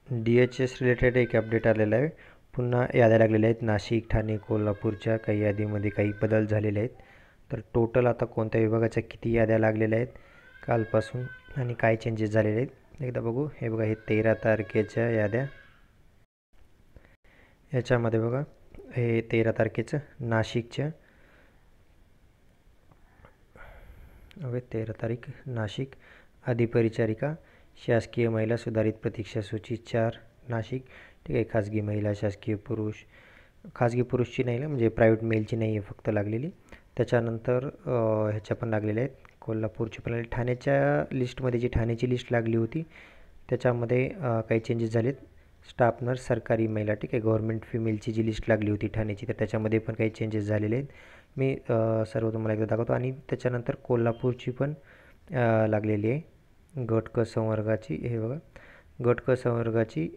DHS related एक update आलेला आहे. पुन्हा याद्या लागलेल्या आहेत. नाशिक, ठाणे, कोल्हापूरच्या काही यादीमध्ये काही बदल झालेले आहेत. तर टोटल आता कोणत्या विभागाच्या किती याद्या लागलेल्या आहेत कालपासून आणि काय चेंजेस झालेले आहेत एकदा बघू. हे बघा, हे 13 तारखेच्या याद्या. याच्यामध्ये बघा, हे 13 तारखेचं नाशिकच्या. ओके, 13 तारीख नाशिक. अधिपरिचारिका, शासकीय महिला सुधारित प्रतीक्षा सूची 4 नाशिक. ठीक आहे. खाजगी महिला, शासकीय पुरुष, खाजगी पुरुषची नाही ना, म्हणजे प्रायव्हेट मेलची नाही आहे फक्त लागलेली. त्याच्यानंतर ह्याच्या पण लागलेल्या आहेत, कोल्हापूरची पण लागली. ठाण्याच्या लिस्टमध्ये जी ठाण्याची लिस्ट लागली होती त्याच्यामध्ये काही चेंजेस झालेत. स्टाफ नर्स सरकारी महिला, ठीक आहे, गव्हर्नमेंट फिमेलची जी लिस्ट लागली होती ठाण्याची, तर त्याच्यामध्ये पण काही चेंजेस झालेले आहेत. मी सर्व तुम्हाला एकदा दाखवतो. आणि त्याच्यानंतर कोल्हापूरची पण लागलेली आहे गट क संवर्गाची. हे बघा, गट क संवर्गाची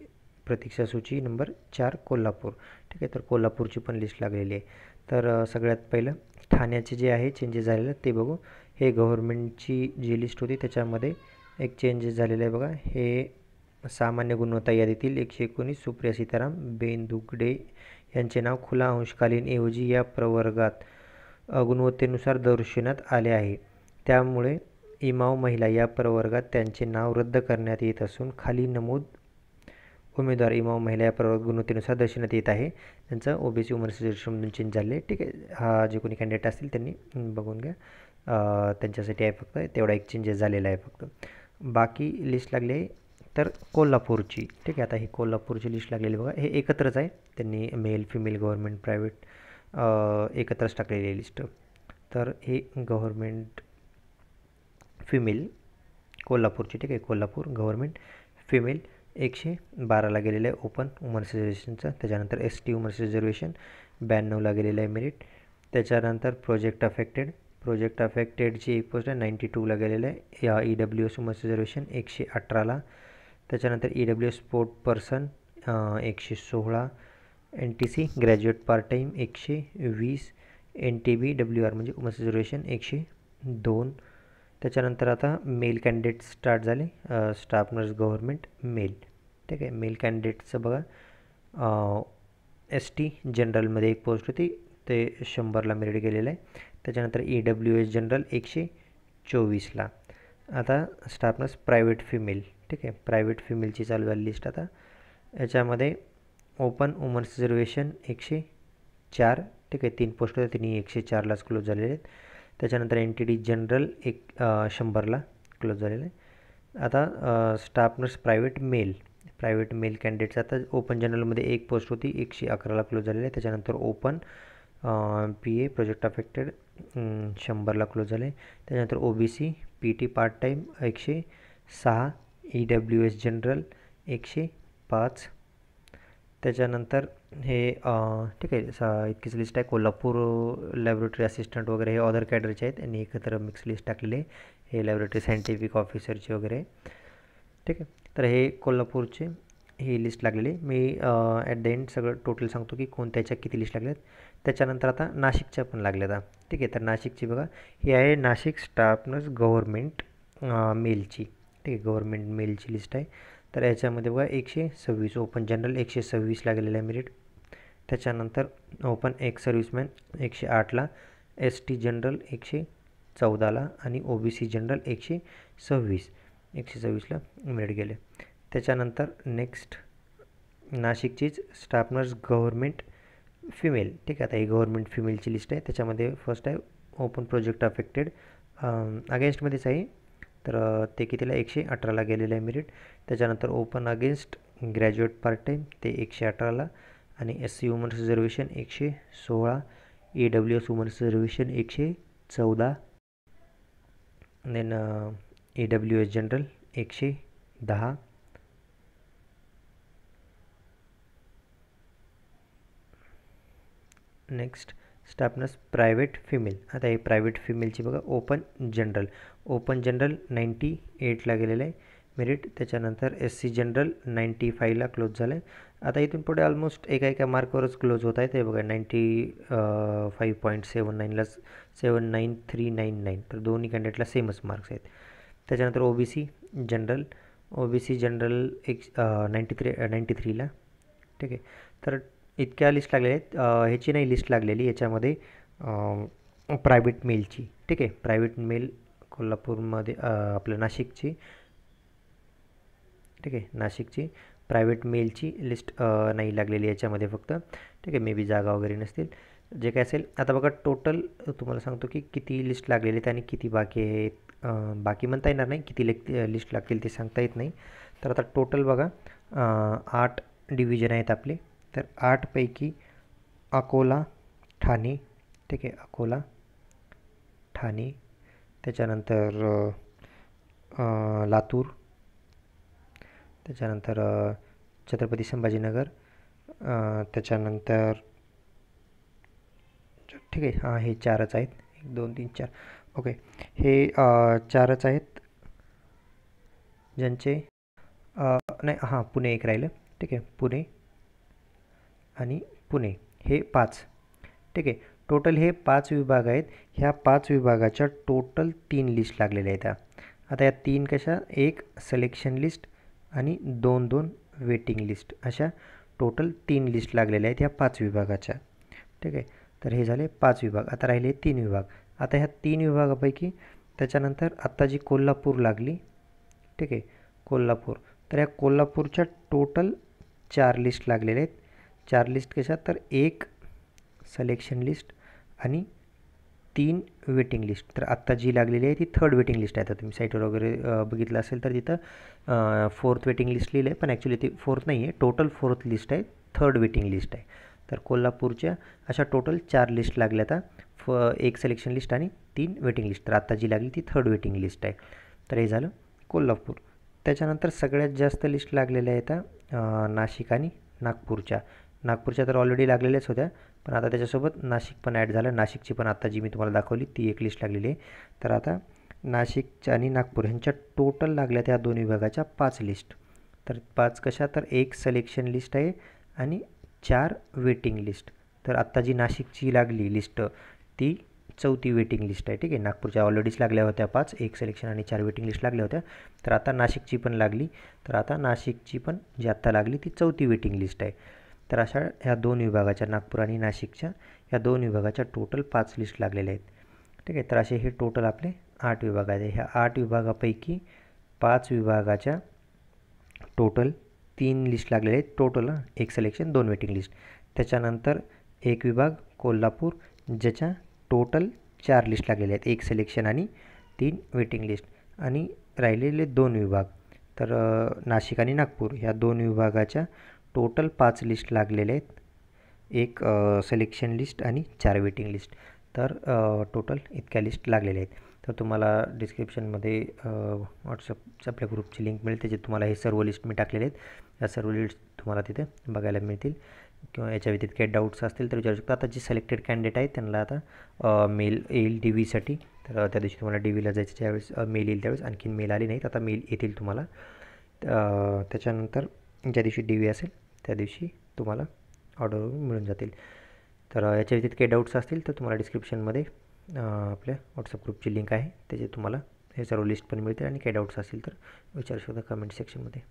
प्रतीक्षा सूची नंबर 4 कोल्हापूर. ठीक आहे. तर कोल्हापूरची पण लिस्ट लागलेली आहे. तर सगळ्यात पहिलं ठाण्याचे जे आहे चेंजेस झालेलं ते बघू. हे गव्हर्नमेंटची जी लिस्ट होती त्याच्यामध्ये एक चेंजेस झालेलं आहे बघा. हे सामान्य गुणवत्ता यादीतील 119 सुप्रिया सीताराम बेंदुगडे यांचे नाव खुला अंशकालीन ऐवजी या प्रवर्गात गुणवत्तेनुसार दर्शवण्यात आले आहे. त्यामुळे इमाव महिला या प्रवर्गात त्यांचे नाव रद्द करण्यात येत असून खाली नमूद उमेदवार इमाव महिला या प्रवर्गात गुणवत्तेनुसार दर्शवण्यात येत आहे. त्यांचं ओबीसी वुमन रिजर्वेशनमधून चेंज झाले. ठीक आहे. हा जे कोणी कॅन्डिडेट असतील त्यांनी बघून घ्या. त्यांच्यासाठी आहे फक्त तेवढा एक चेंजेस झालेला आहे फक्त. बाकी लिस्ट लागली आहे तर कोल्हापूरची. ठीक आहे. आता ही कोल्हापूरची लिस्ट लागलेली बघा. हे एकत्रच आहे, त्यांनी मेल फिमेल गव्हर्नमेंट प्रायव्हेट एकत्रच टाकलेली आहे लिस्ट. तर हे गव्हर्नमेंट फिमेल कोल्हापूरची. ठीक आहे. कोल्हापूर गव्हर्नमेंट फिमेल 112ला गेलेलं आहे ओपन वुमन्स रिजर्वेशनचं. त्याच्यानंतर ST वुमन्स रिजर्वेशन 92ला गेलेलं आहे मेरिट. त्याच्यानंतर प्रोजेक्ट अफेक्टेडची एक पोस्ट आहे 92ला गेलेलं आहे. EWS वुमन्स रिजर्वेशन 118ला. त्याच्यानंतर EWS sport person 116. NTC graduate part time 120. NTB WR म्हणजे वुमन्स रिजर्वेशन 102. त्याच्यानंतर आता मेल कॅन्डिडेट स्टार्ट झाले. Staff nurse government male. ठीक आहे. मेल कॅन्डिडेटचं बघा, ST जनरलमध्ये एक पोस्ट होती, ते 100ला मेरिट गेलेलं आहे. त्याच्यानंतर EWS जनरल 124ला. आता स्टाफ नर्स प्रायव्हेट फिमेल. ठीक आहे. प्रायव्हेट फिमेलची चालू झाली लिस्ट आता. याच्यामध्ये ओपन वुमन्स रिजर्वेशन 104. ठीक आहे. 3 पोस्ट होत्या, तिन्ही 104लाच क्लोज झालेले आहेत. त्याच्यानंतर NTD जनरल 100ला क्लोज झालेलं आहे. आता staff nurse private male candidates आता ओपन जनरलमध्ये एक पोस्ट होती 111ला क्लोज झालेलं आहे. त्याच्यानंतर ओपन PA प्रोजेक्ट अफेक्टेड 100ला क्लोज झाले. त्याच्यानंतर OBC PT part time 106. EWS general 105. त्याच्यानंतर हे ठीक आहे, इतकीच लिस्ट आहे. कोल्हापूर लॅबोरेटरी असिस्टंट वगैरे हे अदर कॅडरचे आहेत, यांनी एकत्र मिक्स लिस्ट टाकलेली आहे. हे लॅबोरेटरी सायंटिफिक ऑफिसरचे वगैरे. ठीक आहे. तर हे कोल्हापूरचे ही लिस्ट लागलेली. मी ॲट द एंड सगळं टोटल सांगतो की कोणत्याच्या किती लिस्ट लागल्यात. त्याच्यानंतर आता नाशिकच्या पण लागल्यात. ठीक आहे. तर नाशिकची बघा, ही आहे नाशिक स्टाफ नर्स गव्हर्नमेंट मेलची. ठीक आहे. गव्हर्नमेंट मेलची लिस्ट आहे. तर याच्यामध्ये बघा 126 ओपन जनरल 126ला गेलेलं आहे मेरिट. त्याच्यानंतर ओपन एक सर्व्हिसमॅन 108ला. ST जनरल 114ला आणि OBC जनरल 126ला मेरिट गेले. त्याच्यानंतर नेक्स्ट नाशिकचीच स्टाफ नर्स गव्हर्नमेंट फिमेल. ठीक आहे. आता ही गव्हर्नमेंट फिमेलची लिस्ट आहे. त्याच्यामध्ये फर्स्ट आहे ओपन प्रोजेक्ट अफेक्टेड अगेन्स्टमध्येच आहे. तर ते कितीला 118ला गेलेलं आहे मेरिट. त्याच्यानंतर open against graduate part time ते 118ला आणि SC women's reservation 116. EWS women's reservation 114. Then EWS general 110. Next staff nurse private female. आता हे प्रायव्हेट फिमेलची बघा ओपन जनरल 98ला गेलेलं आहे मेरिट. त्याच्यानंतर SC जनरल 95ला क्लोज झालं आहे. आता इथून पुढे ऑलमोस्ट एका मार्कवरच क्लोज होत आहे. ते बघा 95.79ला 79399. तर दोन्ही कॅन्डिडेटला सेमच मार्क्स आहेत. त्याच्यानंतर OBC जनरल OBC जनरल 93ला. ठीक आहे. तर इतक्या लिस्ट लागलेल्या आहेत. ह्याची नाही लिस्ट लागलेली याच्यामध्ये प्रायव्हेट मेलची. ठीक आहे. प्रायव्हेट मेल कोल्हापूरमध्ये आपलं नाशिकची. ठीक आहे. नाशिकची प्रायव्हेट मेलची लिस्ट नाही लागलेली याच्यामध्ये फक्त. ठीक आहे. मे बी जागा वगैरे नसतील, जे काय असेल. आता बघा टोटल तुम्हाला सांगतो की किती लिस्ट लागलेली आहेत आणि किती बाकी आहेत. बाकी म्हणता येणार नाही, किती लिस्ट लागतील ते सांगता येत नाही. तर आता टोटल बघा 8 डिव्हिजन आहेत आपले. तर 8पैकी अकोला, ठाणे. ठीक आहे. अकोला, ठाणे, त्याच्यानंतर लातूर, त्याच्यानंतर छत्रपती संभाजीनगर, त्याच्यानंतर ठीक आहे. हां, हे 4च आहेत. 1 2 3 4. ओके. हे 4च आहेत ज्यांचे नाही, हां, पुणे एक राहिलं. ठीक आहे. पुणे आणि पुणे हे 5. ठीक आहे. टोटल हे 5 विभाग आहेत. ह्या 5 विभागाच्या टोटल 3 लिस्ट लागलेल्या आहेत. आता या 3 कशा, एक सिलेक्शन लिस्ट आणि 2 वेटिंग लिस्ट, अशा टोटल 3 लिस्ट लागलेल्या आहेत ह्या 5 विभागाच्या. ठीक आहे. तर हे झाले 5 विभाग. आता राहिले 3 विभाग. आता ह्या 3 विभागापैकी त्याच्यानंतर आत्ता जी कोल्हापूर लागली. ठीक आहे. कोल्हापूर. तर ह्या कोल्हापूरच्या टोटल 4 लिस्ट लागलेल्या आहेत. 4 लिस्ट कशा, तर एक सिलेक्शन लिस्ट आणि 3 वेटिंग लिस्ट. तर आत्ता जी लागलेली आहे ती 3rd वेटिंग लिस्ट आहे. आता तुम्ही साईटवर वगैरे बघितलं असेल तर तिथं 4th वेटिंग लिस्ट लिहिलं आहे, पण ॲक्च्युली ती 4th नाही आहे, टोटल 4th लिस्ट आहे, 3rd वेटिंग लिस्ट आहे. तर कोल्हापूरच्या अशा टोटल 4 लिस्ट लागल्या. आता एक सिलेक्शन लिस्ट आणि 3 वेटिंग लिस्ट. तर आत्ता जी लागली ती 3rd वेटिंग लिस्ट आहे. तर हे झालं कोल्हापूर. त्याच्यानंतर सगळ्यात जास्त लिस्ट लागलेल्या आहेत नाशिक आणि नागपूरच्या. नागपूरच्या तर ऑलरेडी लागलेल्याच होत्या, पण आता त्याच्यासोबत नाशिक पण ॲड झालं. नाशिकची पण आता जी मी तुम्हाला दाखवली ती एक लिस्ट लागलेली आहे. तर आता नाशिकच्या आणि नागपूर ह्यांच्या टोटल लागल्या त्या 2 विभागाच्या 5 लिस्ट. तर 5 कशा, तर एक सिलेक्शन लिस्ट आहे आणि 4 वेटिंग लिस्ट. तर आत्ता जी नाशिकची लागली लिस्ट ती 4थी वेटिंग लिस्ट आहे. ठीक आहे. नागपूरच्या ऑलरेडीच लागल्या होत्या 5, एक सिलेक्शन आणि 4 वेटिंग लिस्ट लागल्या होत्या. तर आता नाशिकची पण लागली. तर आता नाशिकची पण जी आत्ता लागली ती 4थी वेटिंग लिस्ट आहे. तर अशा ह्या 2 विभागाच्या, नागपूर आणि नाशिकच्या ह्या 2 विभागाच्या टोटल 5 लिस्ट लागलेल्या आहेत. ठीक आहे. तर असे हे टोटल आपले 8 विभाग आहेत. ह्या 8 विभागापैकी 5 विभागाच्या टोटल 3 लिस्ट लागलेल्या आहेत. टोटल एक सिलेक्शन 2 वेटिंग लिस्ट. त्याच्यानंतर एक विभाग कोल्हापूर, ज्याच्या टोटल 4 लिस्ट लागलेल्या आहेत, एक सिलेक्शन आणि 3 वेटिंग लिस्ट. आणि राहिलेले 2 विभाग, तर नाशिक आणि नागपूर ह्या 2 विभागाच्या टोटल 5 लिस्ट लागलेल्या आहेत, एक सिलेक्शन लिस्ट आणि 4 वेटिंग लिस्ट. तर टोटल इतक्या लिस्ट लागलेल्या आहेत. तर तुम्हाला डिस्क्रिप्शनमध्ये व्हॉट्सअपच्या आपल्या ग्रुपची लिंक मिळेल, त्याच्यात तुम्हाला हे सर्व लिस्ट मी टाकलेले आहेत. या सर्व लिस्ट तुम्हाला तिथे बघायला मिळतील. किंवा याच्या व्यतिरिक्त काही डाऊट्स असतील तर विचारू शकता. आता जे सिलेक्टेड कॅन्डिडेट आहेत त्यांना आता मेल येईल DVसाठी. तर त्या दिवशी तुम्हाला DVला जायचं, ज्यावेळेस मेल येईल त्यावेळेस. आणखीन मेल आली नाहीत, आता मेल येतील तुम्हाला. त्याच्यानंतर ज्या दिवशी DV असेल त्या दिवशी तुम्हाला ऑर्डर मिळून जातील. तर याच्या व्यतिरिक्त काही डाऊट्स असतील तर तुम्हाला डिस्क्रिप्शनमध्ये आपल्या व्हॉट्सअप ग्रुपची लिंक आहे, त्याचे तुम्हाला हे सर्व लिस्ट पण मिळतील. आणि काही डाऊट्स असतील तर विचारू शकता कमेंट सेक्शनमध्ये.